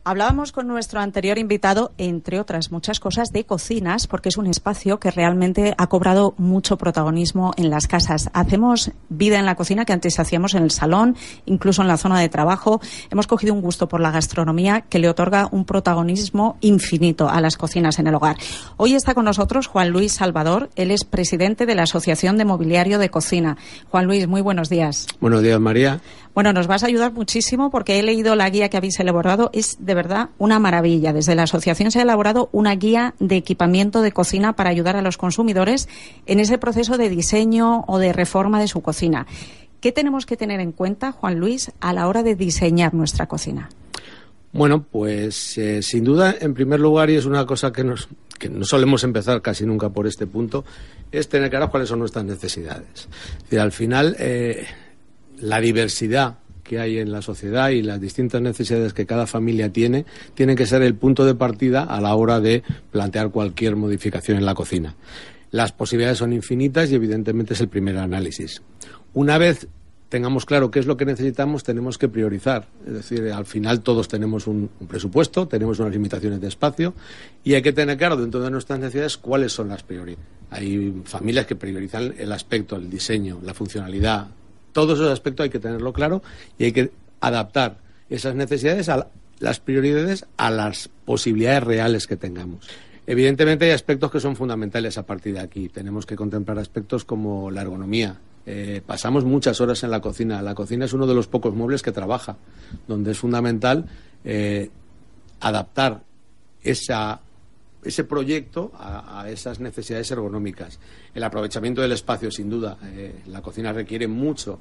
Hablábamos con nuestro anterior invitado, entre otras muchas cosas, de cocinas, porque es un espacio que realmente ha cobrado mucho protagonismo en las casas. Hacemos vida en la cocina que antes hacíamos en el salón, incluso en la zona de trabajo. Hemos cogido un gusto por la gastronomía que le otorga un protagonismo infinito a las cocinas en el hogar. Hoy está con nosotros Juan Luis Salvador. Él es presidente de la Asociación de Mobiliario de Cocina. Juan Luis, muy buenos días. Buenos días, María. Bueno, nos vas a ayudar muchísimo porque he leído la guía que habéis elaborado. Es de verdad una maravilla. Desde la asociación se ha elaborado una guía de equipamiento de cocina para ayudar a los consumidores en ese proceso de diseño o de reforma de su cocina. ¿Qué tenemos que tener en cuenta, Juan Luis, a la hora de diseñar nuestra cocina? Bueno, pues sin duda, en primer lugar, y es una cosa que no solemos empezar casi nunca por este punto, es tener claro cuáles son nuestras necesidades. Es decir, al final, la diversidad que hay en la sociedad y las distintas necesidades que cada familia tiene que ser el punto de partida a la hora de plantear cualquier modificación en la cocina. Las posibilidades son infinitas y evidentemente es el primer análisis. Una vez tengamos claro qué es lo que necesitamos, tenemos que priorizar. Es decir, al final todos tenemos un presupuesto, tenemos unas limitaciones de espacio y hay que tener claro dentro de nuestras necesidades cuáles son las prioridades. Hay familias que priorizan el aspecto, el diseño, la funcionalidad. Todos esos aspectos hay que tenerlo claro y hay que adaptar esas necesidades a las prioridades a las posibilidades reales que tengamos. Evidentemente hay aspectos que son fundamentales a partir de aquí. Tenemos que contemplar aspectos como la ergonomía. Pasamos muchas horas en la cocina. La cocina es uno de los pocos muebles que trabaja, donde es fundamental adaptar ese proyecto a esas necesidades ergonómicas. El aprovechamiento del espacio, sin duda. La cocina requiere mucho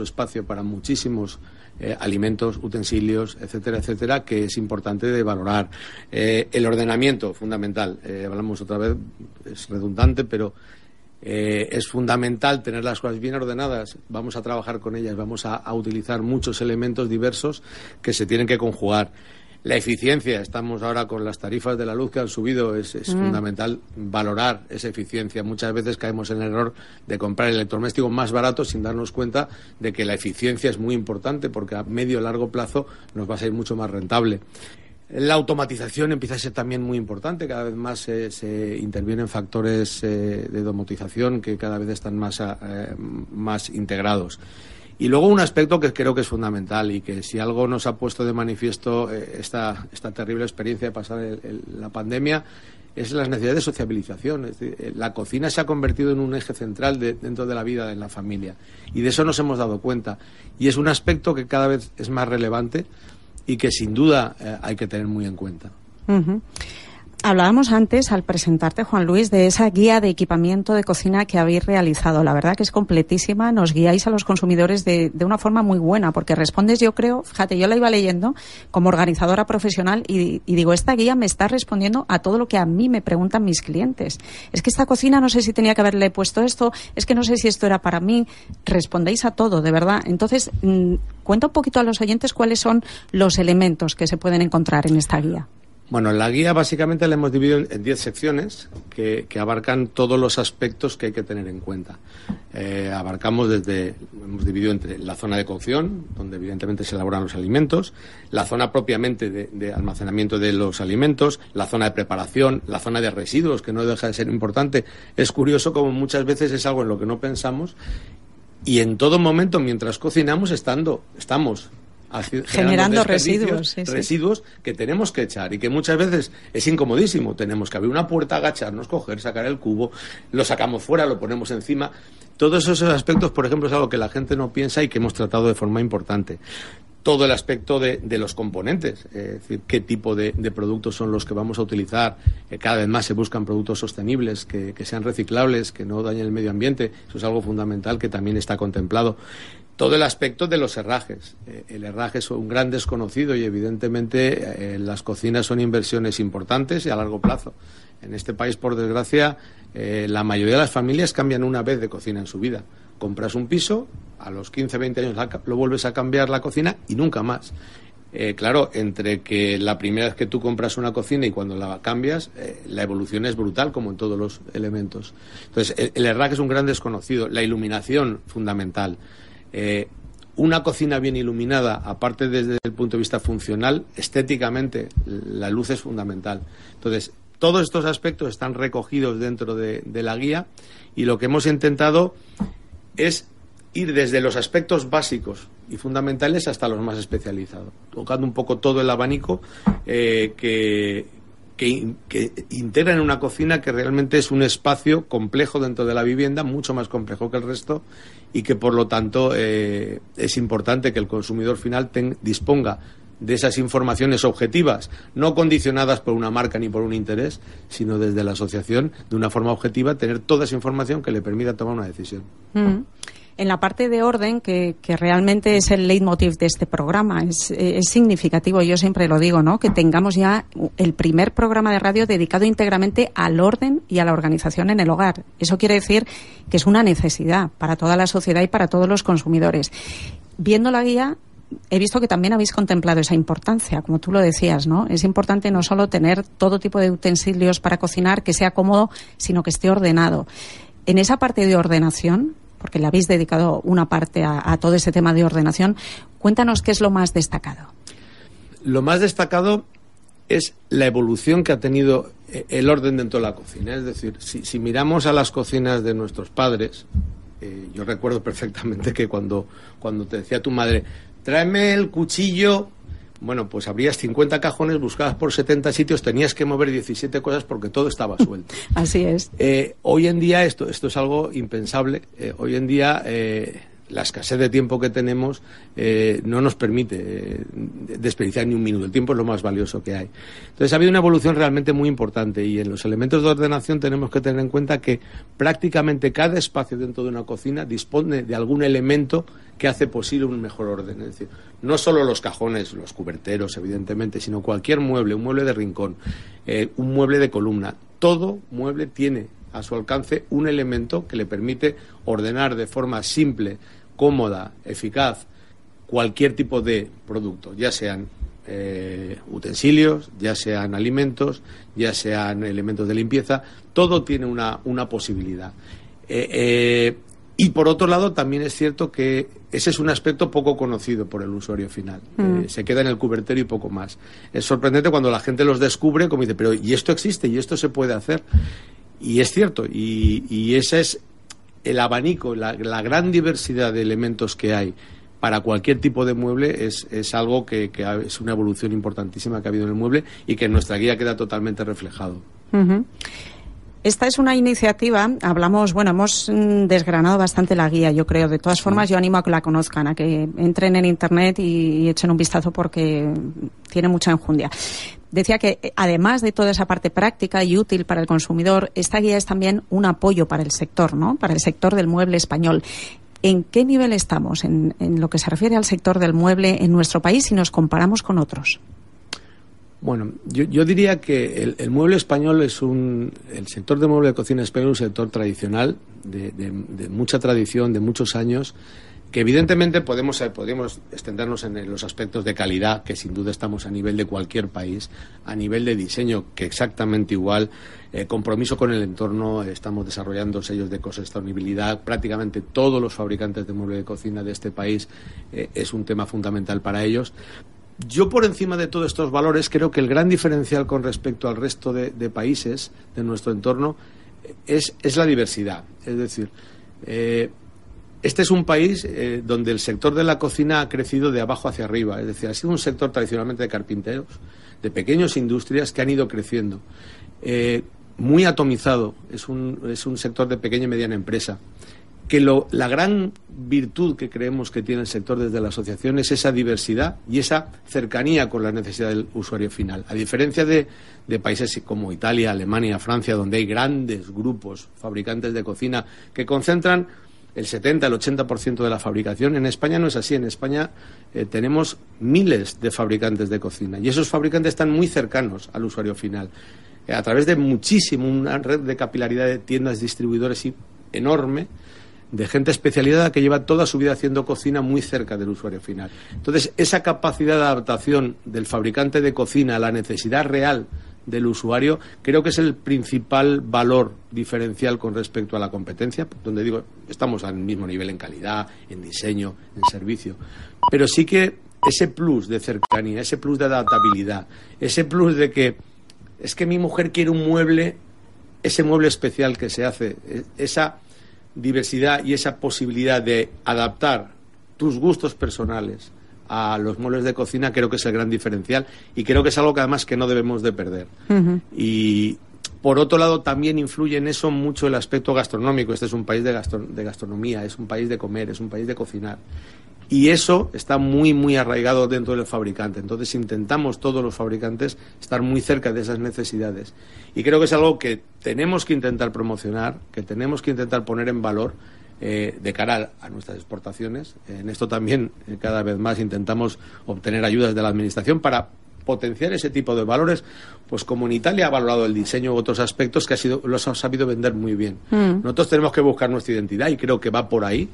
espacio para muchísimos alimentos, utensilios, etcétera, etcétera, que es importante de valorar. El ordenamiento, fundamental. Hablamos otra vez, es redundante, pero es fundamental tener las cosas bien ordenadas. Vamos a trabajar con ellas, vamos a utilizar muchos elementos diversos que se tienen que conjugar. La eficiencia, estamos ahora con las tarifas de la luz que han subido, es fundamental valorar esa eficiencia. Muchas veces caemos en el error de comprar electrodomésticos más baratos sin darnos cuenta de que la eficiencia es muy importante porque a medio y largo plazo nos va a ser mucho más rentable. La automatización empieza a ser también muy importante, cada vez más se intervienen factores de domotización que cada vez están más integrados. Y luego un aspecto que creo que es fundamental y que si algo nos ha puesto de manifiesto esta terrible experiencia de pasar la pandemia es las necesidades de sociabilización. Es decir, la cocina se ha convertido en un eje central dentro de la vida de la familia y de eso nos hemos dado cuenta. Y es un aspecto que cada vez es más relevante y que sin duda hay que tener muy en cuenta. Uh-huh. Hablábamos antes, al presentarte, Juan Luis, de esa guía de equipamiento de cocina que habéis realizado. La verdad que es completísima, nos guiáis a los consumidores de una forma muy buena, porque respondes, yo creo, fíjate, yo la iba leyendo como organizadora profesional y digo, esta guía me está respondiendo a todo lo que a mí me preguntan mis clientes. Es que esta cocina no sé si tenía que haberle puesto esto, es que no sé si esto era para mí. Respondéis a todo, de verdad. Entonces, cuenta un poquito a los oyentes cuáles son los elementos que se pueden encontrar en esta guía. Bueno, la guía básicamente la hemos dividido en 10 secciones que abarcan todos los aspectos que hay que tener en cuenta. Hemos dividido entre la zona de cocción, donde evidentemente se elaboran los alimentos, la zona propiamente de almacenamiento de los alimentos, la zona de preparación, la zona de residuos, que no deja de ser importante. Es curioso como muchas veces es algo en lo que no pensamos y en todo momento mientras cocinamos estamos generando residuos que tenemos que echar y que muchas veces es incomodísimo. Tenemos que abrir una puerta, agacharnos, coger, sacar el cubo, lo sacamos fuera, lo ponemos encima. Todos esos aspectos, por ejemplo, es algo que la gente no piensa y que hemos tratado de forma importante. Todo el aspecto de los componentes, es decir, qué tipo de productos son los que vamos a utilizar. Cada vez más se buscan productos sostenibles, que sean reciclables, que no dañen el medio ambiente. Eso es algo fundamental que también está contemplado. Todo el aspecto de los herrajes. El herraje es un gran desconocido y evidentemente las cocinas son inversiones importantes y a largo plazo. En este país, por desgracia, la mayoría de las familias cambian una vez de cocina en su vida. Compras un piso, a los 15, 20 años lo vuelves a cambiar la cocina y nunca más. Claro, entre que la primera vez que tú compras una cocina y cuando la cambias, la evolución es brutal, como en todos los elementos. Entonces, el herraje es un gran desconocido. La iluminación, fundamental. una cocina bien iluminada, aparte desde el punto de vista funcional, estéticamente, la luz es fundamental. Entonces, todos estos aspectos están recogidos dentro de la guía, y lo que hemos intentado es ir desde los aspectos básicos y fundamentales hasta los más especializados, tocando un poco todo el abanico que integran una cocina que realmente es un espacio complejo dentro de la vivienda, mucho más complejo que el resto, y que por lo tanto es importante que el consumidor final disponga de esas informaciones objetivas, no condicionadas por una marca ni por un interés, sino desde la asociación, de una forma objetiva, tener toda esa información que le permita tomar una decisión. En la parte de orden, que realmente es el leitmotiv de este programa, es significativo, yo siempre lo digo, ¿no?, que tengamos ya el primer programa de radio dedicado íntegramente al orden y a la organización en el hogar. Eso quiere decir que es una necesidad para toda la sociedad y para todos los consumidores. Viendo la guía, he visto que también habéis contemplado esa importancia, como tú lo decías, ¿no? Es importante no solo tener todo tipo de utensilios para cocinar, que sea cómodo, sino que esté ordenado. En esa parte de ordenación, porque le habéis dedicado una parte a todo ese tema de ordenación, cuéntanos qué es lo más destacado. Lo más destacado es la evolución que ha tenido el orden dentro de la cocina. Es decir, si miramos a las cocinas de nuestros padres, yo recuerdo perfectamente que cuando te decía tu madre, tráeme el cuchillo, bueno, pues abrías 50 cajones, buscabas por 70 sitios, tenías que mover 17 cosas porque todo estaba suelto. Así es. Hoy en día esto es algo impensable. Hoy en día la escasez de tiempo que tenemos no nos permite desperdiciar ni un minuto. El tiempo es lo más valioso que hay. Entonces ha habido una evolución realmente muy importante, y en los elementos de ordenación tenemos que tener en cuenta que prácticamente cada espacio dentro de una cocina dispone de algún elemento que hace posible un mejor orden. Es decir, no solo los cajones, los cuberteros, evidentemente, sino cualquier mueble, un mueble de rincón, un mueble de columna. Todo mueble tiene a su alcance un elemento que le permite ordenar de forma simple, cómoda, eficaz, cualquier tipo de producto, ya sean utensilios, ya sean alimentos, ya sean elementos de limpieza. Todo tiene una posibilidad. Y por otro lado, también es cierto que ese es un aspecto poco conocido por el usuario final. Se queda en el cubertero y poco más. Es sorprendente cuando la gente los descubre, como dice, pero ¿y esto existe? ¿Y esto se puede hacer? Y es cierto, y ese es el abanico, la gran diversidad de elementos que hay para cualquier tipo de mueble. Es algo que es una evolución importantísima que ha habido en el mueble, y que en nuestra guía queda totalmente reflejado. Esta es una iniciativa, hemos desgranado bastante la guía, yo creo. De todas formas, yo animo a que la conozcan, a que entren en Internet y echen un vistazo, porque tiene mucha enjundia. Decía que, además de toda esa parte práctica y útil para el consumidor, esta guía es también un apoyo para el sector, ¿no?, para el sector del mueble español. ¿En qué nivel estamos en lo que se refiere al sector del mueble en nuestro país si nos comparamos con otros? Bueno, yo diría que el mueble español el sector de mueble de cocina español es un sector tradicional, de mucha tradición, de muchos años, que evidentemente podemos extendernos en los aspectos de calidad, que sin duda estamos a nivel de cualquier país, a nivel de diseño, que exactamente igual, compromiso con el entorno. Estamos desarrollando sellos de ecosostenibilidad. Prácticamente todos los fabricantes de mueble de cocina de este país es un tema fundamental para ellos. Yo, por encima de todos estos valores, creo que el gran diferencial con respecto al resto de países de nuestro entorno es la diversidad. Es decir, este es un país donde el sector de la cocina ha crecido de abajo hacia arriba. Es decir, ha sido un sector tradicionalmente de carpinteros, de pequeñas industrias que han ido creciendo. Muy atomizado, es un sector de pequeña y mediana empresa. Que la gran virtud que creemos que tiene el sector desde la asociación es esa diversidad y esa cercanía con la necesidad del usuario final. A diferencia de países como Italia, Alemania, Francia, donde hay grandes grupos fabricantes de cocina que concentran el 70, el 80% de la fabricación, en España no es así. En España tenemos miles de fabricantes de cocina, y esos fabricantes están muy cercanos al usuario final. A través de una red de capilaridad de tiendas, distribuidores enorme, de gente especializada que lleva toda su vida haciendo cocina muy cerca del usuario final. Entonces, esa capacidad de adaptación del fabricante de cocina a la necesidad real del usuario, creo que es el principal valor diferencial con respecto a la competencia, donde digo, estamos al mismo nivel en calidad, en diseño, en servicio, pero sí que ese plus de cercanía, ese plus de adaptabilidad, ese plus de que es que mi mujer quiere un mueble, ese mueble especial que se hace, esa diversidad y esa posibilidad de adaptar tus gustos personales a los muebles de cocina, creo que es el gran diferencial y creo que es algo que además que no debemos de perder. Y por otro lado también influye en eso mucho el aspecto gastronómico. Este es un país de gastronomía, es un país de comer, es un país de cocinar. Y eso está muy, muy arraigado dentro del fabricante. Entonces intentamos todos los fabricantes estar muy cerca de esas necesidades. Y creo que es algo que tenemos que intentar promocionar, que tenemos que intentar poner en valor de cara a nuestras exportaciones. En esto también cada vez más intentamos obtener ayudas de la Administración para potenciar ese tipo de valores, pues como en Italia ha valorado el diseño u otros aspectos que los ha sabido vender muy bien. Nosotros tenemos que buscar nuestra identidad y creo que va por ahí.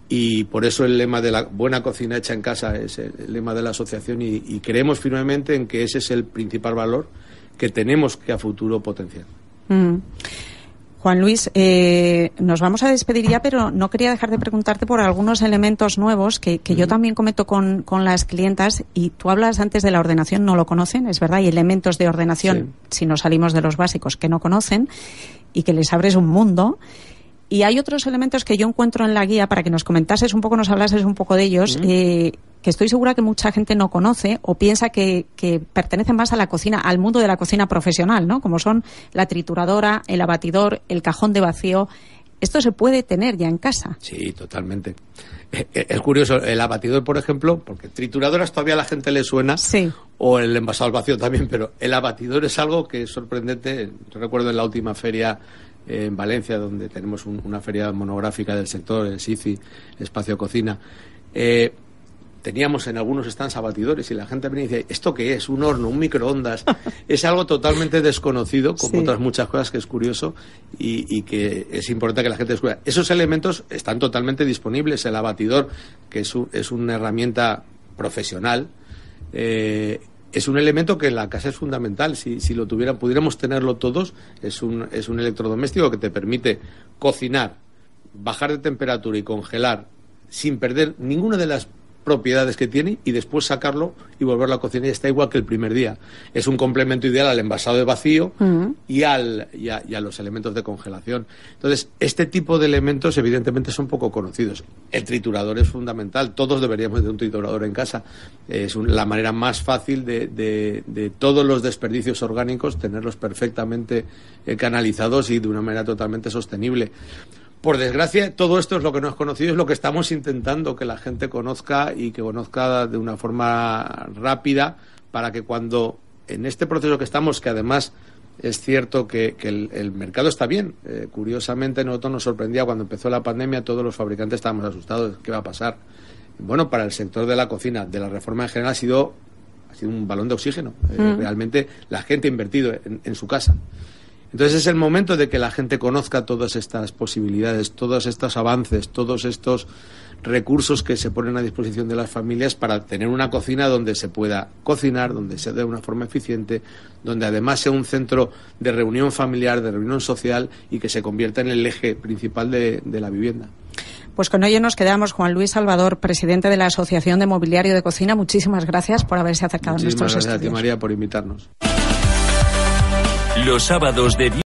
Y por eso el lema de la buena cocina hecha en casa es el lema de la asociación y creemos firmemente en que ese es el principal valor que tenemos que a futuro potenciar. Juan Luis, nos vamos a despedir ya, pero no quería dejar de preguntarte por algunos elementos nuevos que yo también cometo con las clientas, y tú hablas antes de la ordenación, no lo conocen, es verdad, hay elementos de ordenación, si nos salimos de los básicos, que no conocen y que les abres un mundo. Y hay otros elementos que yo encuentro en la guía, para que nos comentases un poco, nos hablases un poco de ellos, que estoy segura que mucha gente no conoce o piensa que pertenecen más a la cocina, al mundo de la cocina profesional, ¿no? Como son la trituradora, el abatidor, el cajón de vacío. ¿Esto se puede tener ya en casa? Sí, totalmente. Es curioso, el abatidor, por ejemplo, porque trituradoras todavía a la gente le suena, o el envasado al vacío también, pero el abatidor es algo que es sorprendente. Yo recuerdo en la última feria en Valencia, donde tenemos una feria monográfica del sector, el SICI, Espacio Cocina, teníamos en algunos stands abatidores y la gente venía y decía, ¿esto qué es? ¿Un horno? ¿Un microondas? Es algo totalmente desconocido, como otras muchas cosas, que es curioso y que es importante que la gente descubra. Esos elementos están totalmente disponibles. El abatidor, que es una herramienta profesional, es un elemento que en la casa es fundamental. Si lo pudiéramos tenerlo todos, es un electrodoméstico que te permite cocinar, bajar de temperatura y congelar sin perder ninguna de las propiedades que tiene y después sacarlo y volverlo a cocinar y está igual que el primer día. Es un complemento ideal al envasado de vacío y a los elementos de congelación. Entonces, este tipo de elementos evidentemente son poco conocidos. El triturador es fundamental. Todos deberíamos de un triturador en casa. Es la manera más fácil de todos los desperdicios orgánicos tenerlos perfectamente canalizados y de una manera totalmente sostenible. Por desgracia, todo esto es lo que no es conocido, es lo que estamos intentando que la gente conozca y que conozca de una forma rápida, para que cuando en este proceso que estamos, que además es cierto que el mercado está bien. Curiosamente, nosotros nos sorprendía cuando empezó la pandemia, todos los fabricantes estábamos asustados. ¿Qué va a pasar? Bueno, para el sector de la cocina, de la reforma en general, ha sido un balón de oxígeno. Realmente la gente ha invertido en su casa. Entonces es el momento de que la gente conozca todas estas posibilidades, todos estos avances, todos estos recursos que se ponen a disposición de las familias para tener una cocina donde se pueda cocinar, donde sea de una forma eficiente, donde además sea un centro de reunión familiar, de reunión social y que se convierta en el eje principal de la vivienda. Pues con ello nos quedamos. Juan Luis Salvador, presidente de la Asociación de Mobiliario de Cocina, muchísimas gracias por haberse acercado a nuestros estudios. Muchísimas gracias a ti, María, por invitarnos. Los sábados de